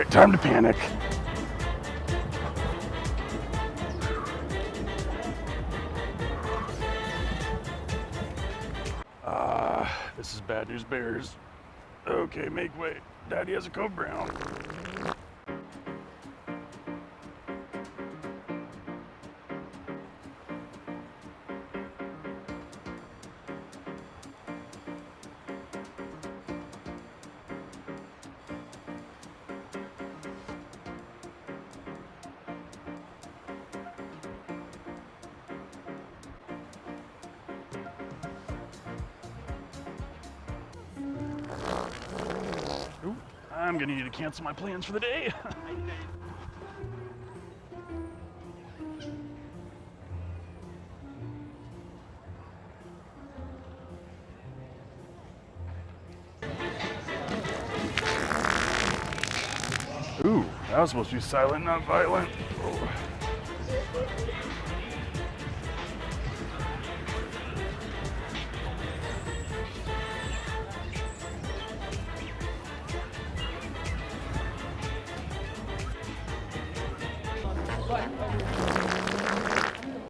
right, time to panic. This is bad news bears. Okay, make way. Daddy has a code brown. Ooh, I'm gonna need to cancel my plans for the day. Ooh, that was supposed to be silent, not violent. Oh.